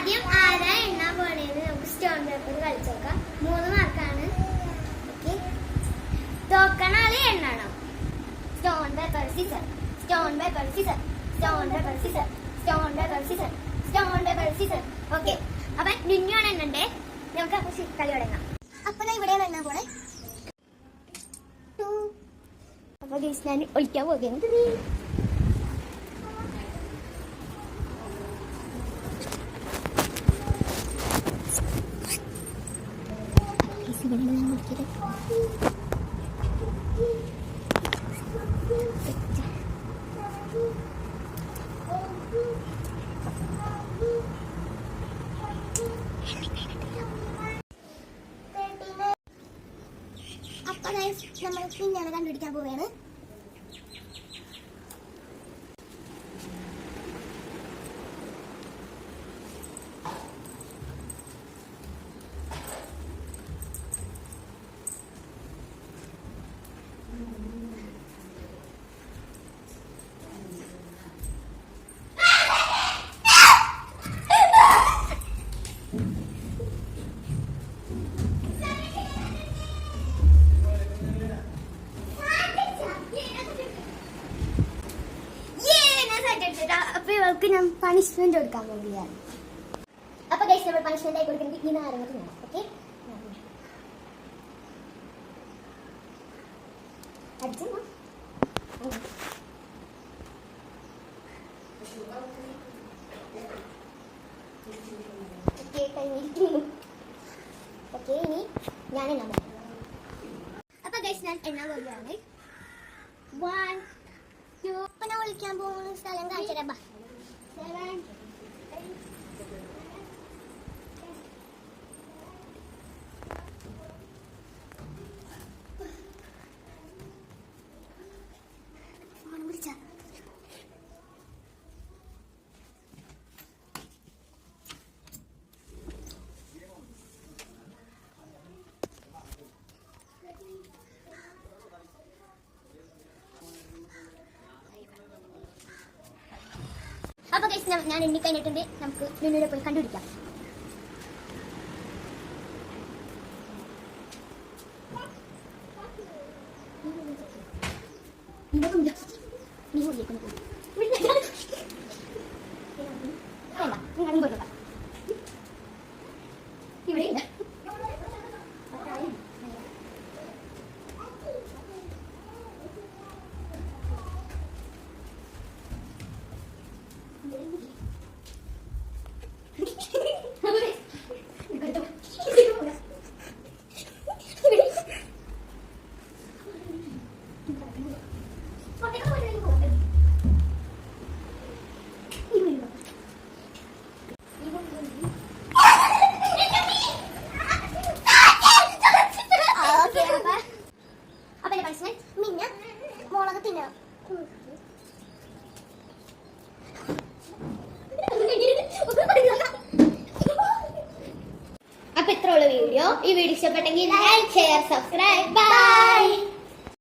ആദ്യം ആരാ എണ്ണാൻ പോണേന്ന് നമുക്ക് സ്റ്റോൺ പേപ്പർ കളിച്ചു നോക്കാം. 3 മാർക്കാണ്. ഓക്കെ, തോക്കണ ആള് എണ്ണണം. Stone paper scissor, stone paper scissor, stone paper scissor, stone paper scissor, stone paper scissor. Okay, അപ്പൊ നിന്നാണ് എണ്ണണ്ടേ. നമുക്ക് അപ്പൊ കളി തുടങ്ങാം. അപ്പൊ ഞാൻ ഇവിടെയാണ് എണ്ണാൻ പോണേ. അപ്പൊ ഞാൻ ഒളിക്കാൻ പോകുന്നത്. അപ്പൊ നമ്മൾ പിന്നെയാണ് കണ്ടുപിടിക്കാൻ പോവുകയാണ്. അപ്പൊ ഇവൾക്ക് ഞാൻ പണിഷ്മെന്റ് കൊടുക്കാൻ പോവുകയാണ്. അപ്പൊ ഗൈസ് നമ്മൾ പണിഷ്മെന്റ് ആയി കൊടുക്കുന്നത് ഈ നാരങ്ങത്തിനാണ്. ഓക്കെ, ഓക്കെ ഇനി ഞാൻ എണ്ണാൻ പോകും. അപ്പൊ ഗൈസ് ഞാൻ എണ്ണാൻ പോവുകയാണ്. 1 2. അപ്പൊ ഞാൻ വിളിക്കാൻ പോകുന്ന സ്ഥലം കാണിച്ചരാ. 7 വിളിച്ച അപ്പൊ ഗൈസ് ഞാൻ എണ്ണി കഴിഞ്ഞിട്ടുണ്ട്. നമുക്ക് ലുലുവിനെ പോയി കണ്ടുപിടിക്കാം. ഇവിടെ അപ്പൊ ഇത്രയുള്ള വീഡിയോ. ഈ വീഡിയോ ഇഷ്ടപ്പെട്ടെങ്കിൽ ലൈക്ക്, ഷെയർ, സബ്സ്ക്രൈബ്. ബൈ.